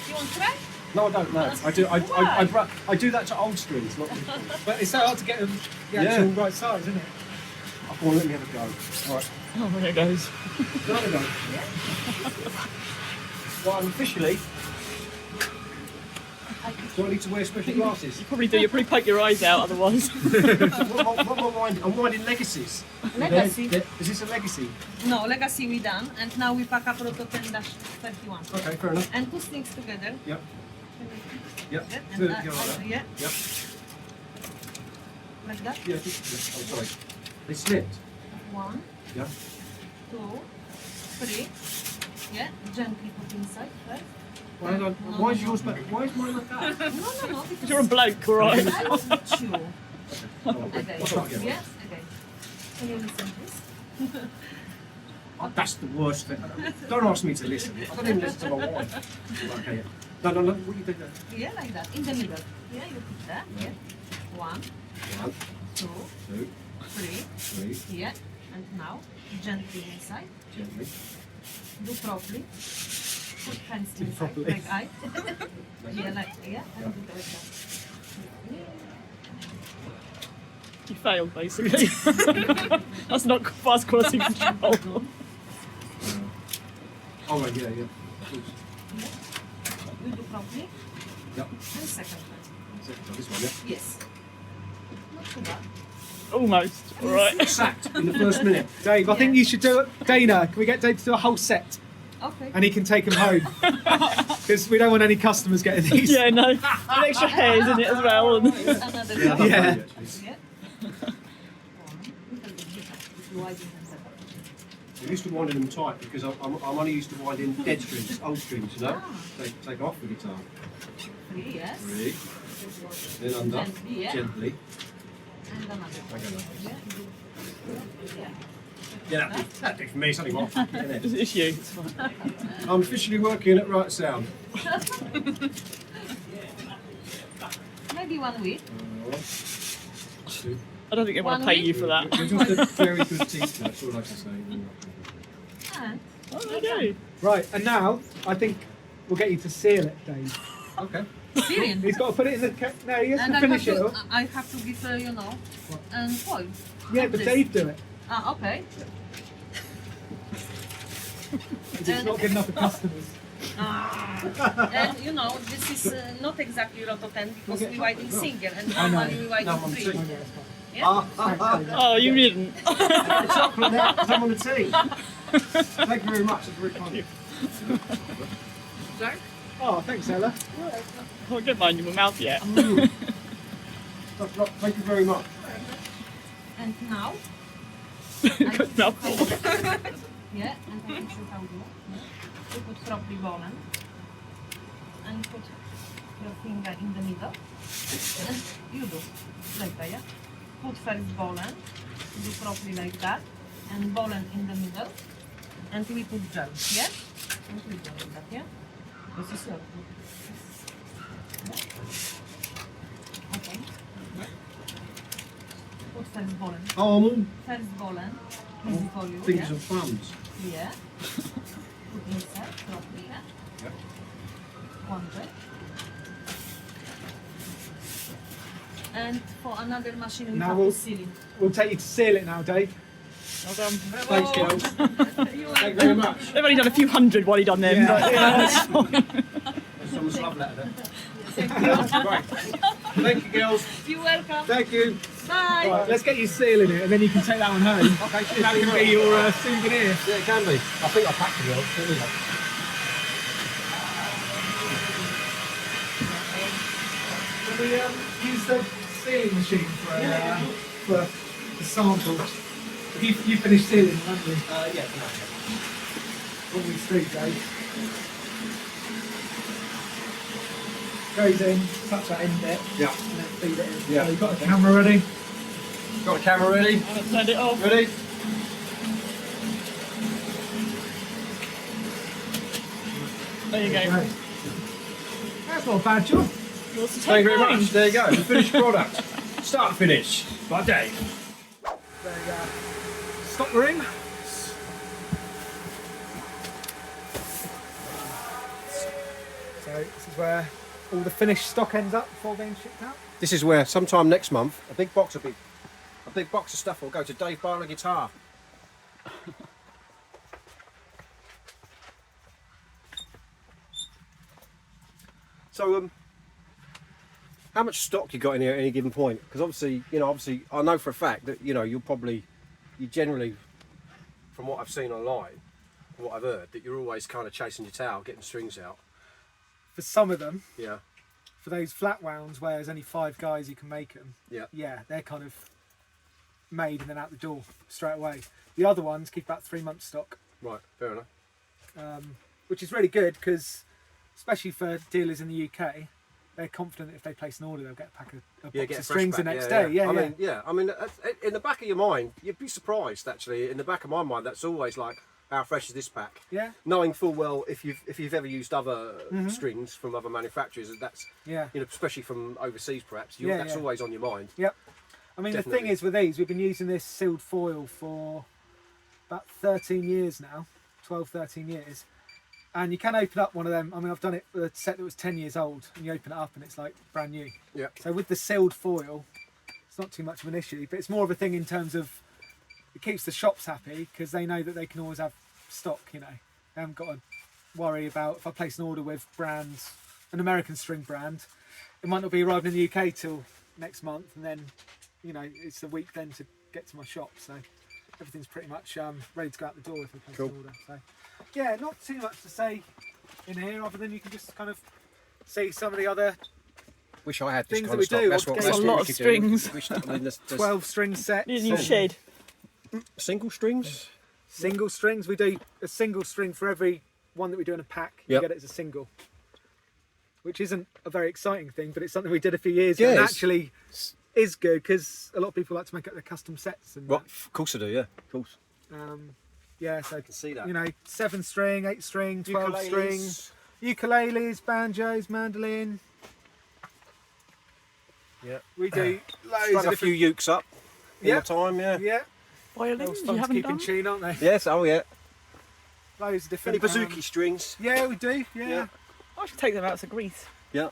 [SPEAKER 7] You want to try?
[SPEAKER 2] No, I don't know. I do. I do that to old strings. Not
[SPEAKER 5] But it's so hard to get them the
[SPEAKER 2] Yeah.
[SPEAKER 5] actual right size, isn't it?
[SPEAKER 2] Come on, let me have a go. All right.
[SPEAKER 3] Oh, there it goes.
[SPEAKER 2] No, no, no. Well, I'm officially. Do I need to wear special glasses?
[SPEAKER 3] You probably do. You probably poke your eyes out otherwise.
[SPEAKER 2] what am I winding? I'm winding legacies.
[SPEAKER 7] Legacy.
[SPEAKER 2] Is this a legacy?
[SPEAKER 7] No, Legacy we done, and now we pack up Roto 10-31.
[SPEAKER 2] Okay, fair enough.
[SPEAKER 7] And two strings together.
[SPEAKER 2] Yep. Yep.
[SPEAKER 7] Yeah,
[SPEAKER 2] Two
[SPEAKER 7] and
[SPEAKER 2] together like that.
[SPEAKER 7] yeah,
[SPEAKER 2] Yep.
[SPEAKER 7] like that.
[SPEAKER 2] Yeah. Oh, sorry. They slipped.
[SPEAKER 7] 1,
[SPEAKER 2] Yeah.
[SPEAKER 7] 2, 3. Yeah, gently put inside first.
[SPEAKER 2] Why is yours better? Why is mine like that?
[SPEAKER 7] No, because
[SPEAKER 3] You're a bloke, all right?
[SPEAKER 7] I was with you. Okay.
[SPEAKER 2] I'll try again.
[SPEAKER 7] Yes, okay. Can you listen please?
[SPEAKER 2] Oh, that's the worst thing. Don't ask me to listen. I don't even listen to my wife. Okay, yeah. No, what you do there?
[SPEAKER 7] Yeah, like that, in the middle. Yeah, you put that. Yeah. 1, 2,
[SPEAKER 2] 2,
[SPEAKER 7] 3.
[SPEAKER 2] 3,
[SPEAKER 7] Yeah, and now gently inside.
[SPEAKER 2] gently.
[SPEAKER 7] Do properly. Put hands inside,
[SPEAKER 2] properly.
[SPEAKER 7] like I. Yeah, and do it like that.
[SPEAKER 3] You failed, basically. That's not fast quality control.
[SPEAKER 2] Oh, right, yeah.
[SPEAKER 7] You do properly.
[SPEAKER 1] Yep.
[SPEAKER 7] And second time.
[SPEAKER 1] So this one, yeah.
[SPEAKER 7] Yes. Not too bad.
[SPEAKER 3] Almost. All right.
[SPEAKER 1] Sacked in the first minute.
[SPEAKER 5] Dave, I think you should do it. Dana, can we get Dave to do a whole set?
[SPEAKER 7] Okay.
[SPEAKER 5] And he can take them home. Because we don't want any customers getting these.
[SPEAKER 3] Yeah, no. With extra hairs in it as well. And
[SPEAKER 7] It's another
[SPEAKER 1] Yeah.
[SPEAKER 7] one.
[SPEAKER 5] Yeah.
[SPEAKER 7] Yeah.
[SPEAKER 1] I'm used to winding them tight because I'm only used to winding dead strings, old strings, you know? They take off the guitar.
[SPEAKER 7] 3, yes.
[SPEAKER 1] 3, then under,
[SPEAKER 7] Gently, yeah.
[SPEAKER 1] gently.
[SPEAKER 7] And another. Yeah. Yeah.
[SPEAKER 1] Yeah, that'd be for me, something more.
[SPEAKER 3] it's you. It's fine.
[SPEAKER 1] I'm officially working at Rotosound.
[SPEAKER 7] Maybe 1 week.
[SPEAKER 3] I don't think they want to
[SPEAKER 7] 1
[SPEAKER 3] pay you for that.
[SPEAKER 1] We're just a very good team, that's all I can say.
[SPEAKER 7] And
[SPEAKER 3] Oh, there you
[SPEAKER 5] Right, and now I think we'll get you to seal it, Dave.
[SPEAKER 1] Okay.
[SPEAKER 7] Syrian.
[SPEAKER 5] He's got to put it in the. No, he has
[SPEAKER 7] And
[SPEAKER 5] to finish it. All.
[SPEAKER 7] I have to give, you know, and foil.
[SPEAKER 5] Yeah, but
[SPEAKER 7] this.
[SPEAKER 5] Dave do it.
[SPEAKER 7] Ah, okay.
[SPEAKER 5] Because it's not good enough for customers.
[SPEAKER 7] And you know, this is not exactly Roto 10 because we write in single and normally we write in 3. Yeah?
[SPEAKER 3] Oh, you didn't.
[SPEAKER 1] Chocolate now, because I'm on the team. Thank you very much, that's very kind.
[SPEAKER 7] Sorry?
[SPEAKER 5] Oh, thanks, Ella.
[SPEAKER 3] Oh, don't mind your mouth yet.
[SPEAKER 1] Thank you very much.
[SPEAKER 7] And now,
[SPEAKER 3] Good mouthful.
[SPEAKER 7] yeah, and I can show how to do. Yeah. You put properly bowlen and put your finger in the middle and you do later, yeah? Put first bowlen, do properly like that and bowlen in the middle and we put gel, yeah? And we do like that, yeah? This is your okay. Put first bowlen.
[SPEAKER 1] Oh, I'm all
[SPEAKER 7] First bowlen, easy for you,
[SPEAKER 1] fingers
[SPEAKER 7] yeah?
[SPEAKER 1] and thumbs.
[SPEAKER 7] Yeah. Put inside properly, yeah?
[SPEAKER 1] Yep.
[SPEAKER 7] 100. And for another machine we
[SPEAKER 5] Now
[SPEAKER 7] have
[SPEAKER 5] we'll-
[SPEAKER 7] to seal it.
[SPEAKER 5] We'll take you to seal it now, Dave.
[SPEAKER 3] Well done.
[SPEAKER 1] Thanks, girls. Thank you very much.
[SPEAKER 3] They've only done a few hundred while he done them,
[SPEAKER 5] Yeah.
[SPEAKER 3] but you know, it's fine.
[SPEAKER 1] There's someone's love letter there. Right. Thank you, girls.
[SPEAKER 7] You're welcome.
[SPEAKER 1] Thank you.
[SPEAKER 7] Bye.
[SPEAKER 5] Right, let's get you sealing it, and then you can take that one home.
[SPEAKER 1] Okay, cheers.
[SPEAKER 5] That can be your souvenir.
[SPEAKER 1] Yeah, it can be. I think I'll pack the girls.
[SPEAKER 5] Can we use the sealing machine for the sample? You finished sealing, haven't you?
[SPEAKER 1] Yeah,
[SPEAKER 5] What we speak, Dave. Goes in, touch that end bit,
[SPEAKER 1] yeah.
[SPEAKER 5] and then feed it in.
[SPEAKER 1] Yeah.
[SPEAKER 5] So you've got the camera ready.
[SPEAKER 1] Got the camera ready?
[SPEAKER 3] I've turned it off.
[SPEAKER 1] Ready?
[SPEAKER 3] There you go.
[SPEAKER 5] Okay. That's not a bad job.
[SPEAKER 3] Yours to take
[SPEAKER 1] Thank you very
[SPEAKER 3] home.
[SPEAKER 1] much. There you go. The finished product. Start to finish. By Dave.
[SPEAKER 5] There you go. Stockroom. So this is where all the finished stock ends up before being shipped out.
[SPEAKER 1] This is where sometime next month a big box of stuff will go to Dave Barlow Guitar. So how much stock you got in here at any given point? Because obviously I know for a fact that you generally, from what I've seen online, what I've heard, that you're always kind of chasing your tail, getting strings out.
[SPEAKER 5] For some of them,
[SPEAKER 1] Yeah.
[SPEAKER 5] for those flat wounds where there's only 5 guys who can make them,
[SPEAKER 1] Yeah.
[SPEAKER 5] they're kind of made and then out the door straight away. The other ones keep about 3 months stock,
[SPEAKER 1] Right. Fair enough.
[SPEAKER 5] which is really good because, especially for dealers in the UK, they're confident that if they place an order, they'll get a pack of a box
[SPEAKER 1] Get
[SPEAKER 5] of
[SPEAKER 1] a fresh
[SPEAKER 5] strings the
[SPEAKER 1] pack,
[SPEAKER 5] next day.
[SPEAKER 1] I mean, in the back of your mind, you'd be surprised actually. In the back of my mind, that's always like, how fresh is this pack?
[SPEAKER 5] Yeah.
[SPEAKER 1] Knowing full well if you've ever used other strings from other manufacturers, that's
[SPEAKER 5] Yeah.
[SPEAKER 1] especially from overseas, perhaps.
[SPEAKER 5] Yeah,
[SPEAKER 1] That's
[SPEAKER 5] yeah.
[SPEAKER 1] always on your mind.
[SPEAKER 5] Yep. I mean, the
[SPEAKER 1] Definitely.
[SPEAKER 5] thing is with these, we've been using this sealed foil for about 13 years now, 12, 13 years. And you can open up one of them. I mean, I've done it with a set that was 10 years old, and you open it up and it's like brand new.
[SPEAKER 1] Yeah.
[SPEAKER 5] So with the sealed foil, it's not too much of an issue, but it's more of a thing in terms of it keeps the shops happy because they know that they can always have stock, They haven't got to worry about if I place an order with brands, an American string brand, it might not be arriving in the UK till next month, and then, you know, it's a week then to get to my shop. So everything's pretty much ready to go out the door if I place an order. So yeah, not too much to say in here other than you can just kind of see some of the other
[SPEAKER 1] Wish I had this
[SPEAKER 5] things
[SPEAKER 1] kind
[SPEAKER 5] that
[SPEAKER 1] of stuff.
[SPEAKER 5] we do.
[SPEAKER 1] That's what,
[SPEAKER 3] It's
[SPEAKER 1] that's
[SPEAKER 3] a
[SPEAKER 1] what
[SPEAKER 3] lot
[SPEAKER 1] we
[SPEAKER 3] of
[SPEAKER 1] should do.
[SPEAKER 3] strings.
[SPEAKER 1] Wish that- I mean, there's
[SPEAKER 5] 12 string sets.
[SPEAKER 3] Need a new
[SPEAKER 5] and
[SPEAKER 3] shed.
[SPEAKER 1] single strings.
[SPEAKER 5] Single strings. We do a single string for every one that we do in a pack. You
[SPEAKER 1] Yep.
[SPEAKER 5] get it as a single, which isn't a very exciting thing, but it's something we did a few years ago.
[SPEAKER 1] Yeah,
[SPEAKER 5] And
[SPEAKER 1] it's-
[SPEAKER 5] actually is good because a lot of people like to make up their custom sets. And
[SPEAKER 1] Right, of course I do. Yeah, of course.
[SPEAKER 5] yeah, so
[SPEAKER 1] I can see that.
[SPEAKER 5] you know, 7 string, 8 string, 12 strings, ukuleles, banjos, mandolin.
[SPEAKER 1] Yeah.
[SPEAKER 5] We do loads
[SPEAKER 1] Strung
[SPEAKER 5] of
[SPEAKER 1] a few
[SPEAKER 5] different.
[SPEAKER 1] ukes up in
[SPEAKER 5] Yeah.
[SPEAKER 1] my time. Yeah.
[SPEAKER 5] Yeah,
[SPEAKER 3] Violins,
[SPEAKER 5] those
[SPEAKER 3] you
[SPEAKER 5] fun to
[SPEAKER 3] haven't
[SPEAKER 5] keep in
[SPEAKER 3] done?
[SPEAKER 5] tune, aren't they?
[SPEAKER 1] Yes. Oh yeah.
[SPEAKER 5] Loads of
[SPEAKER 1] Any
[SPEAKER 5] different.
[SPEAKER 1] bazooki strings.
[SPEAKER 5] Yeah, we do. Yeah.
[SPEAKER 1] Yeah.
[SPEAKER 3] I should take them out to Greece.
[SPEAKER 1] Yeah.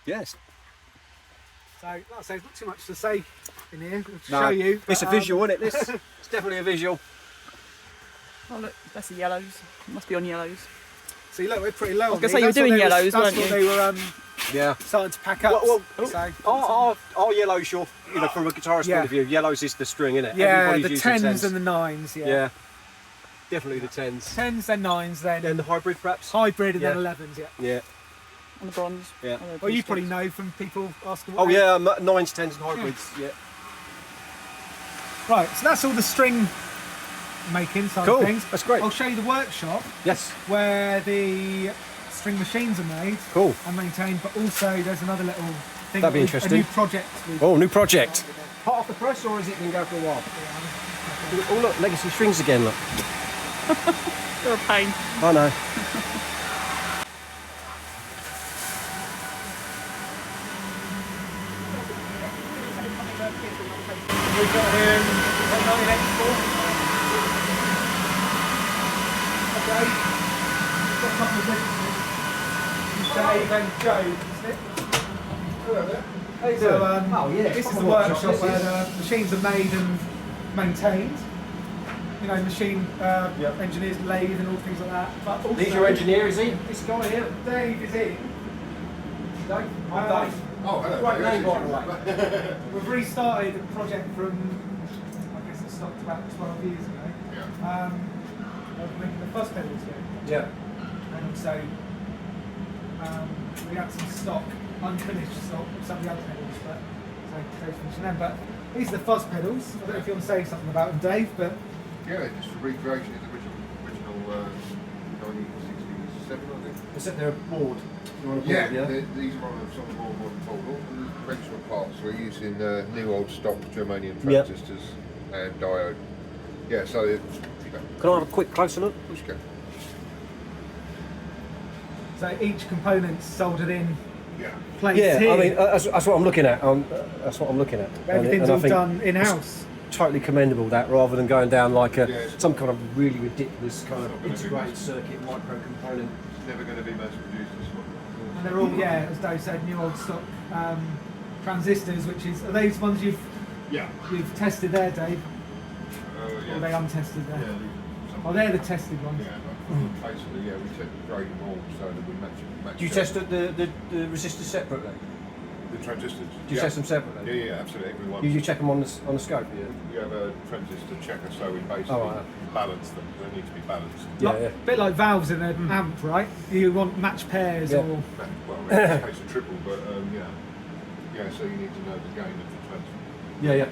[SPEAKER 1] Yes.
[SPEAKER 5] So, like I say, there's not too much to say in here. To
[SPEAKER 1] No,
[SPEAKER 5] show you.
[SPEAKER 1] It's a
[SPEAKER 5] but,
[SPEAKER 1] visual, isn't it? This. It's definitely a visual.
[SPEAKER 3] Oh look, that's the yellows. Must be on yellows.
[SPEAKER 5] See, look, we're pretty low.
[SPEAKER 3] I was
[SPEAKER 5] on
[SPEAKER 3] gonna say
[SPEAKER 5] these.
[SPEAKER 3] you were
[SPEAKER 5] That's what
[SPEAKER 3] doing
[SPEAKER 5] they
[SPEAKER 3] yellows,
[SPEAKER 5] That's
[SPEAKER 3] weren't
[SPEAKER 5] what
[SPEAKER 3] you?
[SPEAKER 5] they were
[SPEAKER 1] Yeah.
[SPEAKER 5] starting to pack up.
[SPEAKER 1] Well,
[SPEAKER 5] so,
[SPEAKER 1] Our yellows, you know, from a guitarist
[SPEAKER 5] Yeah.
[SPEAKER 1] point of view, yellows is the string, isn't it?
[SPEAKER 5] yeah,
[SPEAKER 1] Everybody's
[SPEAKER 5] the
[SPEAKER 1] using
[SPEAKER 5] 10s and the 9s. Yeah.
[SPEAKER 1] yeah. Definitely the 10s.
[SPEAKER 5] 10s, then 9s, then
[SPEAKER 1] And the hybrid, perhaps.
[SPEAKER 5] hybrid, and
[SPEAKER 1] Yeah.
[SPEAKER 5] then 11s. Yeah.
[SPEAKER 1] Yeah.
[SPEAKER 3] And the bronze.
[SPEAKER 1] Yeah.
[SPEAKER 3] And the
[SPEAKER 5] Well, you
[SPEAKER 3] blue
[SPEAKER 5] probably
[SPEAKER 3] strings.
[SPEAKER 5] know from people asking.
[SPEAKER 1] Oh
[SPEAKER 5] What
[SPEAKER 1] yeah, 9s, 10s, and hybrids. Yeah.
[SPEAKER 5] Right, so that's all the string making side
[SPEAKER 1] Cool.
[SPEAKER 5] of things.
[SPEAKER 1] That's great.
[SPEAKER 5] I'll show you the workshop
[SPEAKER 1] Yes.
[SPEAKER 5] where the string machines are made
[SPEAKER 1] Cool.
[SPEAKER 5] and maintained, but also there's another little thing.
[SPEAKER 1] That'd be
[SPEAKER 5] a
[SPEAKER 1] interesting.
[SPEAKER 5] new project. We've
[SPEAKER 1] Oh, new project. Hot off the press, or has it been going for a while? Oh look, legacy strings again. Look.
[SPEAKER 3] They're a pain.
[SPEAKER 1] I know.
[SPEAKER 5] We've got here 1984. Okay. Got a couple of witnesses. Dave and Joe, isn't it? So,
[SPEAKER 1] Oh, yeah.
[SPEAKER 5] this is the workshop where the machines are made and maintained. You know, machine engineers, lathe and all things like that. But also,
[SPEAKER 1] These your engineer, is he?
[SPEAKER 5] this guy here, Dave, is in.
[SPEAKER 1] Dave.
[SPEAKER 8] Oh, hello.
[SPEAKER 1] Great name, by the way.
[SPEAKER 5] We've restarted the project from, I guess it stopped about 12 years ago.
[SPEAKER 8] Yeah.
[SPEAKER 5] Of making the fuzz pedals again.
[SPEAKER 1] Yeah.
[SPEAKER 5] And also, we had some stock, unfinished stock of some of the other pedals, but so Dave's finishing them. But these are the fuzz pedals. I don't know if you want to say something about them, Dave, but
[SPEAKER 8] Yeah, just a recreation of the original 1967, I think.
[SPEAKER 1] Except they're a board. You want to
[SPEAKER 8] Yeah,
[SPEAKER 1] board, yeah?
[SPEAKER 8] these are on some of the more modern model. The original parts we're using new old stock germanium
[SPEAKER 1] Yep.
[SPEAKER 8] transistors and diode. Yeah, so it's
[SPEAKER 1] Can I have a quick closer look?
[SPEAKER 8] push go.
[SPEAKER 5] so each component's soldered in
[SPEAKER 8] Yeah.
[SPEAKER 5] place
[SPEAKER 1] Yeah,
[SPEAKER 5] here.
[SPEAKER 1] I mean that's what I'm looking at. That's what I'm looking at.
[SPEAKER 5] Everything's
[SPEAKER 1] I
[SPEAKER 5] all
[SPEAKER 1] think
[SPEAKER 5] done in-house.
[SPEAKER 1] Totally commendable that, rather than going down like
[SPEAKER 8] Yeah.
[SPEAKER 1] some kind of really ridiculous kind
[SPEAKER 8] It's not
[SPEAKER 1] of
[SPEAKER 8] gonna be
[SPEAKER 1] integrated
[SPEAKER 8] mass-
[SPEAKER 1] circuit micro component.
[SPEAKER 8] It's never going to be mass produced this one.
[SPEAKER 5] And they're all, yeah, as Dave said, new old stock transistors, which is, are those ones you've
[SPEAKER 8] Yeah.
[SPEAKER 5] tested there, Dave? Or are they
[SPEAKER 8] Yeah.
[SPEAKER 5] untested there?
[SPEAKER 8] Yeah.
[SPEAKER 5] Oh, they're the tested ones.
[SPEAKER 8] Yeah, but basically, yeah, we grade them all so that we match.
[SPEAKER 1] Do you test the resistors separately?
[SPEAKER 8] the transistors?
[SPEAKER 1] Do you test them separately?
[SPEAKER 8] Yeah, absolutely. Everyone.
[SPEAKER 1] You check them on the scope, yeah?
[SPEAKER 8] You have a transistor checker, so we basically
[SPEAKER 1] Oh, right.
[SPEAKER 8] balance them. They need to be balanced.
[SPEAKER 1] Yeah,
[SPEAKER 5] Like,
[SPEAKER 1] yeah.
[SPEAKER 5] bit like valves in an amp, right? You want match pairs
[SPEAKER 1] Yeah.
[SPEAKER 5] or...
[SPEAKER 8] Well, in this case, a triple, but yeah. So you need to know the gain of the transfer.
[SPEAKER 1] Yeah, yeah.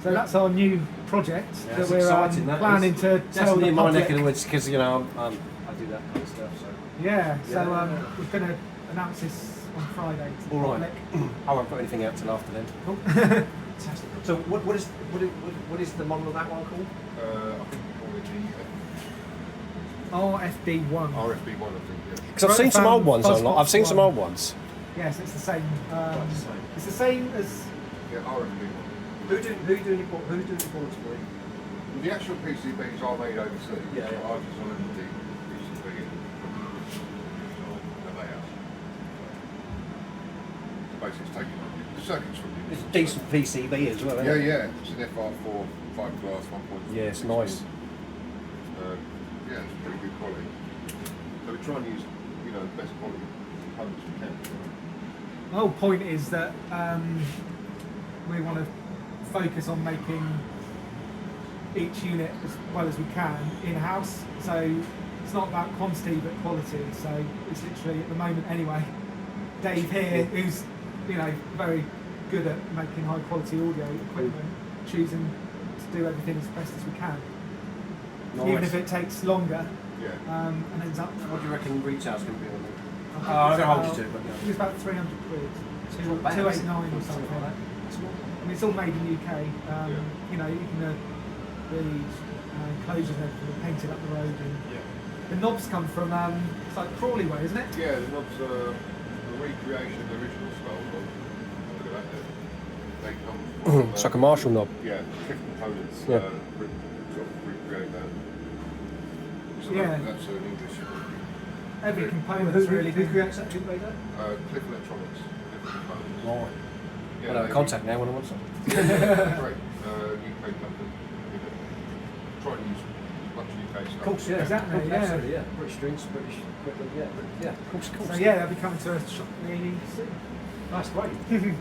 [SPEAKER 5] So that's our new project
[SPEAKER 1] Yeah,
[SPEAKER 5] that
[SPEAKER 1] it's
[SPEAKER 5] we're
[SPEAKER 1] exciting, that
[SPEAKER 5] planning
[SPEAKER 1] is.
[SPEAKER 5] to tell
[SPEAKER 1] Definitely
[SPEAKER 5] the
[SPEAKER 1] in my
[SPEAKER 5] public.
[SPEAKER 1] neck of the woods, because you know I do that kind of stuff. So.
[SPEAKER 5] Yeah, so
[SPEAKER 1] Yeah.
[SPEAKER 5] we're going to announce this on Friday to the
[SPEAKER 1] All right.
[SPEAKER 5] public.
[SPEAKER 1] I won't put anything out till after then.
[SPEAKER 5] Cool.
[SPEAKER 1] Fantastic. So what is the model of that one called?
[SPEAKER 8] I think we call it
[SPEAKER 5] RFB1.
[SPEAKER 8] the RFB1, I think. Yeah.
[SPEAKER 1] Because I've seen some old ones
[SPEAKER 5] Fuzz
[SPEAKER 1] online.
[SPEAKER 5] Box
[SPEAKER 1] I've seen some
[SPEAKER 5] one.
[SPEAKER 1] old ones.
[SPEAKER 5] Yes, it's the same.
[SPEAKER 1] the same.
[SPEAKER 5] It's the same as...
[SPEAKER 8] Yeah, RFB1.
[SPEAKER 1] Who's doing the boards for you?
[SPEAKER 8] The actual PCBs are made overseas.
[SPEAKER 1] Yeah, yeah.
[SPEAKER 8] I designed the PCB and they are. So basically, it's taking the circuits from the.
[SPEAKER 1] It's a decent PCB as well, isn't
[SPEAKER 8] Yeah,
[SPEAKER 1] it?
[SPEAKER 8] yeah. It's an FR4 5 glass 1.4.
[SPEAKER 1] Yeah, it's nice.
[SPEAKER 8] try and use, you know, the best quality components we can.
[SPEAKER 5] The whole point is that we want to focus on making each unit as well as we can in-house. So it's not about quantity but quality. So it's literally, at the moment anyway, Dave here, who's, you know, very good at making high quality audio equipment, choosing to do everything as best as we can.
[SPEAKER 1] Nice.
[SPEAKER 5] Even if it takes longer,
[SPEAKER 8] Yeah.
[SPEAKER 5] and ends up.
[SPEAKER 1] What do you reckon retail's going to be on it?
[SPEAKER 5] I
[SPEAKER 1] I don't hold you to it, but
[SPEAKER 5] I think it's about 300 quid,
[SPEAKER 1] not bad, is it?
[SPEAKER 5] 289 or something. I mean, it's all made in the UK. You know, even the enclosures and everything are painted up the road. And the knobs come from, it's like Crawley way, isn't it?
[SPEAKER 8] Yeah, the knobs are a recreation of the original style knob. Look at that there. They come from,
[SPEAKER 1] it's like a Marshall knob.
[SPEAKER 8] yeah, Cliff components,
[SPEAKER 1] Yeah.
[SPEAKER 8] sort of recreate that. So
[SPEAKER 5] Yeah.
[SPEAKER 8] that's an English.
[SPEAKER 5] Every component's really
[SPEAKER 1] Who
[SPEAKER 5] good.
[SPEAKER 1] creates that? Who made that?
[SPEAKER 8] Cliff Electronics. Cliff components.
[SPEAKER 1] Right.
[SPEAKER 8] Yeah,
[SPEAKER 1] I know,
[SPEAKER 8] they-
[SPEAKER 1] contact now when I want something.
[SPEAKER 8] Great. UK company. You know, try and use as much UK stuff.
[SPEAKER 1] Of course, yeah.
[SPEAKER 5] Exactly,
[SPEAKER 1] Cool,
[SPEAKER 5] yeah.
[SPEAKER 1] Absolutely, yeah. British drinks, British equipment, yeah. Of course, of course.
[SPEAKER 5] So yeah, they'll be coming to a shop near you soon.
[SPEAKER 1] That's great.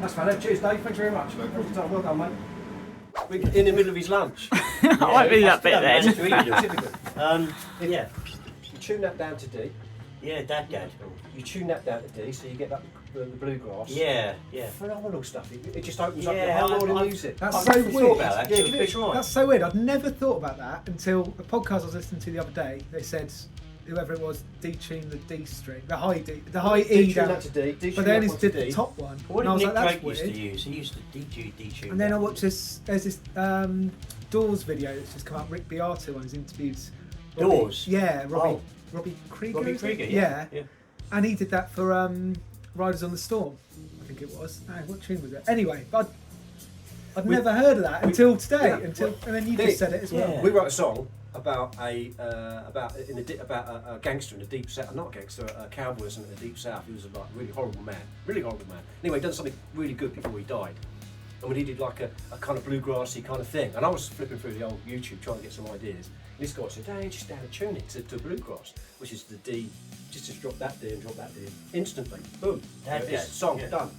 [SPEAKER 1] That's fantastic. Cheers, Dave. Thanks very much.
[SPEAKER 8] No problem.
[SPEAKER 1] Well done, mate. We're in the middle of his lunch.
[SPEAKER 3] I won't be that bit then.
[SPEAKER 6] Yeah.
[SPEAKER 1] You tune that down to D.
[SPEAKER 6] Yeah, Dad.
[SPEAKER 1] You tune that down to D, so you get that the bluegrass.
[SPEAKER 6] Yeah.
[SPEAKER 1] Phenomenal stuff. It just opens up
[SPEAKER 6] Yeah,
[SPEAKER 1] your whole world of
[SPEAKER 6] I-
[SPEAKER 1] music.
[SPEAKER 5] That's
[SPEAKER 6] I've
[SPEAKER 5] so
[SPEAKER 6] never
[SPEAKER 5] weird.
[SPEAKER 6] thought about that.
[SPEAKER 1] Yeah,
[SPEAKER 6] so
[SPEAKER 1] give it a
[SPEAKER 6] it's
[SPEAKER 1] try.
[SPEAKER 5] That's so weird. I'd never thought about that until a podcast I was listening to the other day. They said whoever it was detune the D string, the high D, the high E
[SPEAKER 1] D-tune
[SPEAKER 5] down,
[SPEAKER 1] that to D. D-tune
[SPEAKER 5] but they only
[SPEAKER 1] that one to
[SPEAKER 5] did the
[SPEAKER 1] D.
[SPEAKER 5] top one.
[SPEAKER 6] What
[SPEAKER 5] And I
[SPEAKER 6] did
[SPEAKER 5] was
[SPEAKER 6] Nick
[SPEAKER 5] like, that's
[SPEAKER 6] Drake used
[SPEAKER 5] weird.
[SPEAKER 6] to use? He used to detune.
[SPEAKER 5] And then I
[SPEAKER 6] that.
[SPEAKER 5] watched this. There's this Doors video that's just come out. Rick Beato on his interviews.
[SPEAKER 6] Doors?
[SPEAKER 5] Yeah,
[SPEAKER 6] Oh.
[SPEAKER 5] Robbie Krieger.
[SPEAKER 6] Robbie
[SPEAKER 5] is it?
[SPEAKER 6] Krieger.
[SPEAKER 5] Yeah.
[SPEAKER 6] Yeah.
[SPEAKER 5] And he did that for Riders on the Storm. I think it was. What tune was it? Anyway, I'd never heard of that until today.
[SPEAKER 1] yeah,
[SPEAKER 5] and then you
[SPEAKER 1] Dick,
[SPEAKER 5] just said it as well.
[SPEAKER 6] yeah.
[SPEAKER 1] We wrote a song about a gangster in the deep south, not a gangster, a cowboy or something in the deep south. He was a like, really horrible man. Anyway, he done something really good before he died. And when he did like a kind of bluegrassy kind of thing, and I was flipping through the old YouTube trying to get some ideas. And this guy said, "Hey, just down a tune it to bluegrass, which is the D. Just drop that D and drop that D instantly. Boom. It's song done."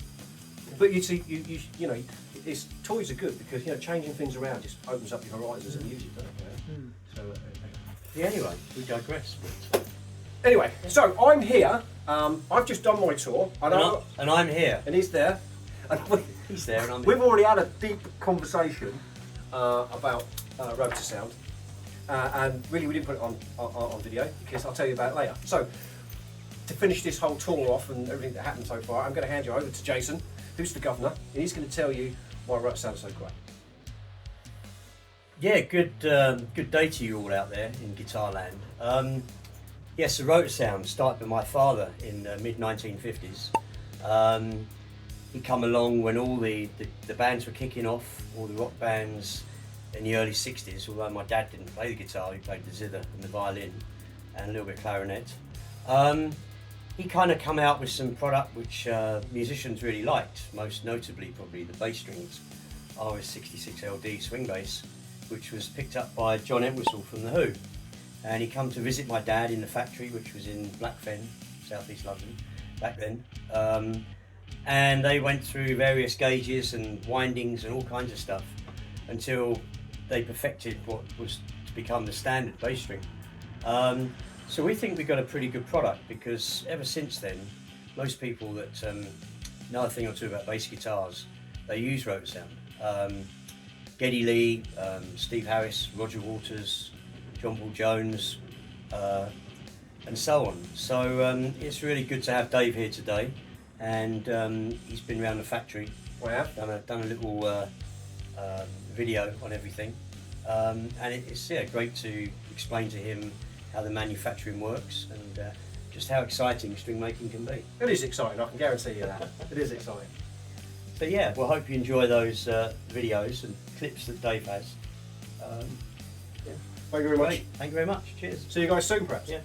[SPEAKER 1] But you see, you know, it's toys are good because changing things around just opens up your horizons of music, doesn't it? So
[SPEAKER 6] Yeah, anyway, we digress. But,
[SPEAKER 1] anyway, so I'm here. I've just done my tour,
[SPEAKER 6] and I'm here.
[SPEAKER 1] and he's there. And
[SPEAKER 6] He's there, and I'm
[SPEAKER 1] we've
[SPEAKER 6] here.
[SPEAKER 1] already had a deep conversation about Rotosound, and really we didn't put it on video because I'll tell you about it later. So to finish this whole tour off and everything that happened so far, I'm going to hand you over to Jason, who's the governor, and he's going to tell you why Rotosound is so great.
[SPEAKER 6] Yeah, good day to you all out there in guitar land. Yes, the Rotosound started by my father in the mid-1950s. He come along when all the bands were kicking off, all the rock bands in the early 60s, although my dad didn't play the guitar, he played the zither and the violin and a little bit of clarinet. He kind of come out with some product which musicians really liked, most notably probably the bass strings, RS66 LD swing bass, which was picked up by John Entwistle from The Who. And he come to visit my dad in the factory, which was in Blackfen, southeast London, back then. And they went through various gauges and windings and all kinds of stuff until they perfected what was to become the standard bass string. So we think we got a pretty good product because ever since then, most people that know a thing or two about bass guitars, they use Rotosound. Geddy Lee, Steve Harris, Roger Waters, John Paul Jones, and so on. So it's really good to have Dave here today, and he's been around the factory.
[SPEAKER 1] Wow.
[SPEAKER 6] Done a little video on everything, and it's great to explain to him how the manufacturing works and just how exciting string making can be.
[SPEAKER 1] It is exciting, I can guarantee you that. It is exciting.
[SPEAKER 6] So yeah, well, hope you enjoy those videos and clips that Dave has.
[SPEAKER 1] Thank you very much.
[SPEAKER 6] Great. Thank you very much. Cheers.
[SPEAKER 1] See you guys soon, perhaps.
[SPEAKER 6] Yeah.